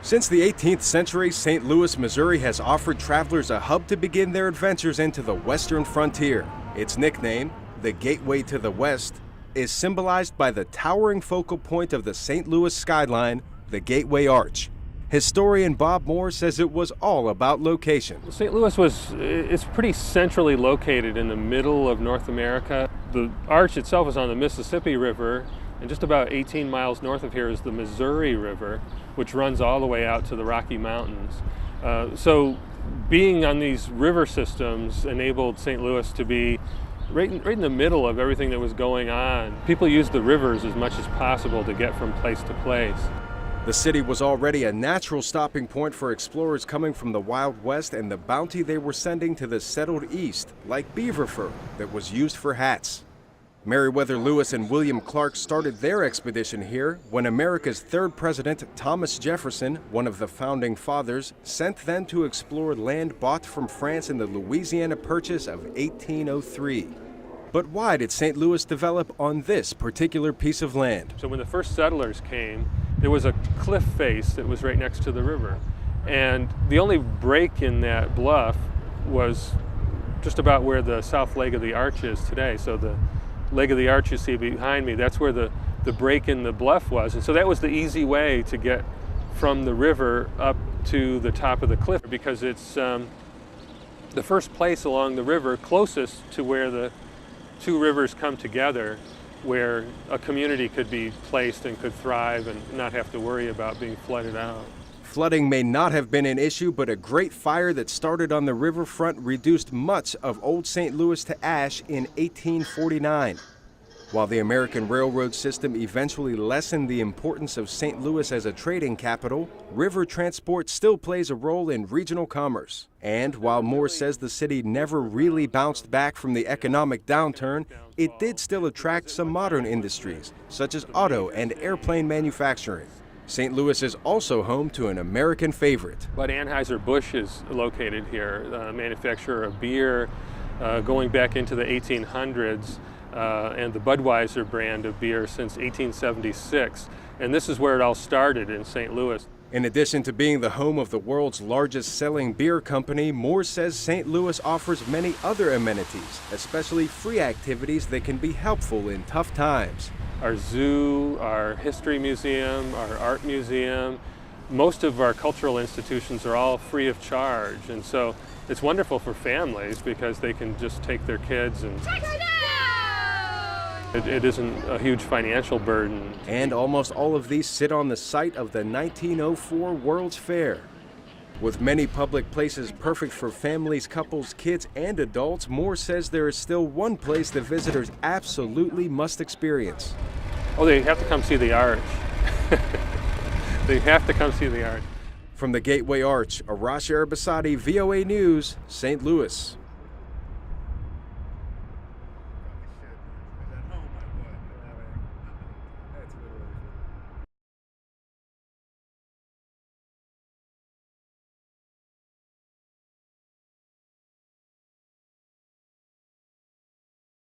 Since the 18th century, St. Louis, Missouri has offered travelers a hub to begin their adventures into the western frontier. Its nickname, the Gateway to the West, is symbolized by the towering focal point of the St. Louis skyline, the Gateway Arch. Historian Bob Moore says it was all about location. St. Louis it's pretty centrally located in the middle of North America. The arch itself is on the Mississippi River, and just about 18 miles north of here is the Missouri River, which runs all the way out to the Rocky Mountains. So being on these river systems enabled St. Louis to be right in the middle of everything that was going on. People used the rivers as much as possible to get from place to place. The city was already a natural stopping point for explorers coming from the Wild West and the bounty they were sending to the settled East, like beaver fur that was used for hats. Meriwether Lewis and William Clark started their expedition here when America's third president, Thomas Jefferson, one of the founding fathers, sent them to explore land bought from France in the Louisiana Purchase of 1803. But why did St. Louis develop on this particular piece of land? So when the first settlers came, there was a cliff face that was right next to the river. And the only break in that bluff was just about where the south leg of the arch is today. So the leg of the arch you see behind me, that's where the break in the bluff was. And so that was the easy way to get from the river up to the top of the cliff, because it's the first place along the river closest to where the two rivers come together, where a community could be placed and could thrive and not have to worry about being flooded out. Flooding may not have been an issue, but a great fire that started on the riverfront reduced much of Old St. Louis to ash in 1849. While the American railroad system eventually lessened the importance of St. Louis as a trading capital, river transport still plays a role in regional commerce. And while Moore says the city never really bounced back from the economic downturn, it did still attract some modern industries, such as auto and airplane manufacturing. St. Louis is also home to an American favorite. But Anheuser-Busch is located here, a manufacturer of beer going back into the 1800s, and the Budweiser brand of beer since 1876. And this is where it all started, in St. Louis. In addition to being the home of the world's largest selling beer company, Moore says St. Louis offers many other amenities, especially free activities that can be helpful in tough times. Our zoo, our history museum, our art museum, most of our cultural institutions are all free of charge. And so it's wonderful for families because they can just take their kids and it isn't a huge financial burden. And almost all of these sit on the site of the 1904 World's Fair. With many public places perfect for families, couples, kids, and adults, Moore says there is still one place the visitors absolutely must experience. Oh, they have to come see the arch. They have to come see the arch. From the Gateway Arch, Arash, Arabasadi, VOA News, St. Louis.